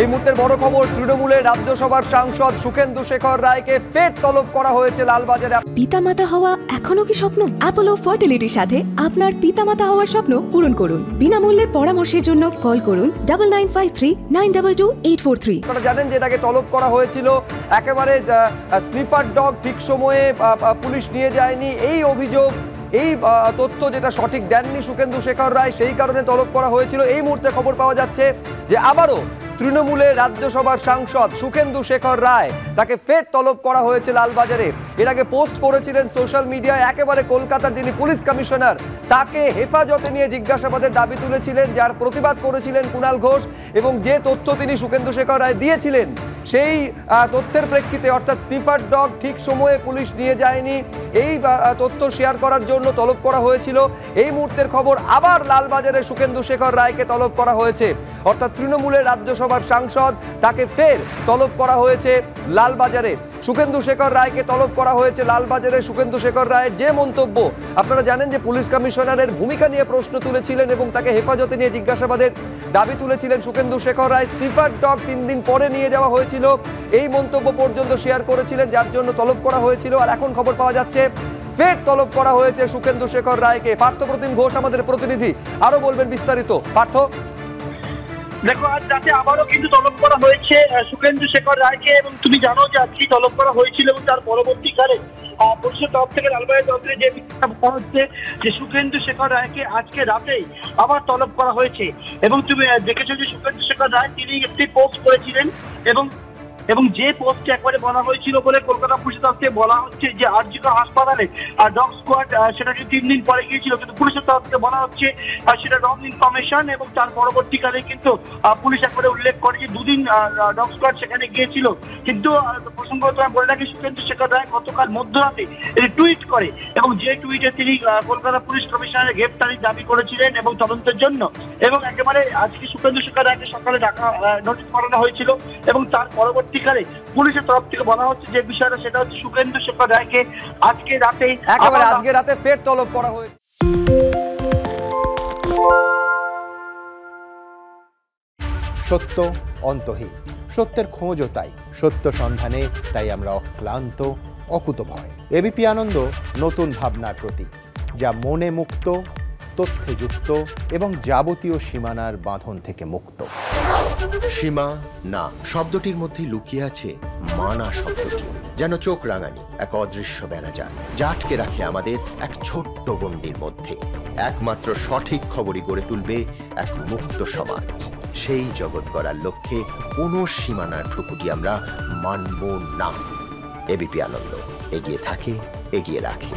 এই মুহূর্তের বড় খবর, তৃণমূলের রাজ্যসভার সাংসদ সুখেন্দু শেখর রায়কে ফের তলব করা হয়েছে লালবাজারে। পিতামাতা হওয়া এখনো কি স্বপ্ন? অ্যাপোলো ফার্টিলিটির সাথে আপনার পিতামাতা হওয়ার স্বপ্ন পূরণ করুন। বিনামূল্যে পরামর্শের জন্য কল করুন 9953922843। আপনারা জানেন যে এটাকে তলব করা হয়েছিল, একেবারে স্নিফার ডগ ঠিক সময়ে পুলিশ নিয়ে যায়নি, এই অভিযোগ, এই তথ্য যেটা সঠিক দেননি সুখেন্দু শেখর রায়, সেই কারণে তলব করা হয়েছিল। এই মুহূর্তে খবর পাওয়া যাচ্ছে যে আবারও তৃণমূলের রাজ্যসভার সাংসদ সুখেন্দু শেখর রায়, তাকে ফের তলব করা হয়েছে লালবাজারে। এর আগে পোস্ট করেছিলেন সোশ্যাল মিডিয়ায়, একেবারে কলকাতার যিনি পুলিশ কমিশনার, তাকে হেফাজতে নিয়ে জিজ্ঞাসাবাদের দাবি তুলেছিলেন, যার প্রতিবাদ করেছিলেন কুণাল ঘোষ, এবং যে তথ্য তিনি সুখেন্দু শেখর রায় দিয়েছিলেন সেই তথ্যের প্রেক্ষিতে, অর্থাৎ স্নিফার ডগ ঠিক সময়ে পুলিশ নিয়ে যায়নি, এই তথ্য শেয়ার করার জন্য তলব করা হয়েছিল। এই মুহূর্তের খবর, আবার লালবাজারে সুখেন্দু শেখর রায়কে তলব করা হয়েছে, অর্থাৎ তৃণমূলের রাজ্যসভার সাংসদ, তাকে ফের তলব করা হয়েছে লালবাজারে। সুখেন্দু শেখর রায়কে তলব করা হয়েছে লালবাজারে। সুখেন্দু শেখর রায়ের যে মন্তব্য, আপনারা জানেন যে পুলিশ কমিশনারের ভূমিকা নিয়ে প্রশ্ন তুলেছিলেন এবং তাকে হেফাজতে নিয়ে জিজ্ঞাসাবাদের দাবি তুলেছিলেন সুখেন্দু শেখর রায়। স্নিফার ডগ 3 দিন পরে নিয়ে যাওয়া হয়েছিল, এই মন্তব্য পর্যন্ত শেয়ার করেছিলেন, যার জন্য তলব করা হয়েছিল। আর এখন খবর পাওয়া যাচ্ছে ফের তলব করা হয়েছে সুখেন্দু শেখর রায়কে। পার্থপ্রতিম ঘোষ আমাদের প্রতিনিধি আরো বলবেন বিস্তারিত। পার্থ, দেখো, আজ রাতে আবারও কিন্তু তলব করা হয়েছে সুখেন্দু শেখর রায়কে, এবং তুমি জানো যে আজকে তলব করা হয়েছিল এবং তার পরবর্তীকালে পুলিশের তরফ থেকে, লালবাজার তরফ থেকে যে বলা হচ্ছে যে সুখেন্দু শেখর রায়কে আজকে রাতেই আবার তলব করা হয়েছে। এবং তুমি দেখেছো যে সুখেন্দু শেখর রায় তিনি একটি পোস্ট করেছিলেন, এবং যে পোস্টে একবারে বলা হয়েছিল বলে কলকাতা পুলিশের তরফ থেকে বলা হচ্ছে যে আরজিকর হাসপাতালে ডগ স্কোয়াড সেটাকে 3 দিন পরে গিয়েছিল, কিন্তু পুলিশের তরফ থেকে বলা হচ্ছে সেটা রং ইনফরমেশন। এবং তার পরবর্তীকালে কিন্তু পুলিশ একবারে উল্লেখ করে যে 2 দিন ডগ স্কোয়াড সেখানে গিয়েছিল। কিন্তু প্রসঙ্গত বলে রাখি, সুখেন্দু শেখর রায় গতকাল মধ্যরাতে টুইট করে, এবং যে টুইটে তিনি কলকাতা পুলিশ কমিশনারের গ্রেফতারির দাবি করেছিলেন এবং তদন্তের জন্য, এবং একেবারে আজকে সুখেন্দু শেখর রায়কে সকালে ডাকা নোটিশ পাঠানো হয়েছিল। এবং তার পরবর্তীকালে পুলিশের তরফ থেকে বলা হচ্ছে যে বিষয়টা, সেটা হচ্ছে সুখেন্দু শেখর রায়কে আজকে রাতে ফের তলব করা হয়েছে। সত্য অন্তহীন, সত্যের খোঁজও তাই, সত্য সন্ধানে তাই আমরা অক্লান্ত, অকুতভয়। এবিপি আনন্দ নতুন ভাবনার প্রতীক, যা মনে মুক্ত, তথ্যে যুক্ত এবং যাবতীয় সীমানার বাঁধন থেকে মুক্ত। সীমা না শব্দটির মধ্যে লুকিয়ে আছে মানা শব্দটি, যেন চোখ রাঙানি এক অদৃশ্য ব্যানাজার, যা আটকে রাখে আমাদের এক ছোট্ট গণ্ডির মধ্যে। একমাত্র সঠিক খবরই গড়ে তুলবে এক মুক্ত সমাজ। সেই জগৎ গড়ার লক্ষ্যে কোনো সীমানার ঠুকুটি আমরা মানব না। এবিপি আনন্দ এগিয়ে থাকে, এগিয়ে রাখে।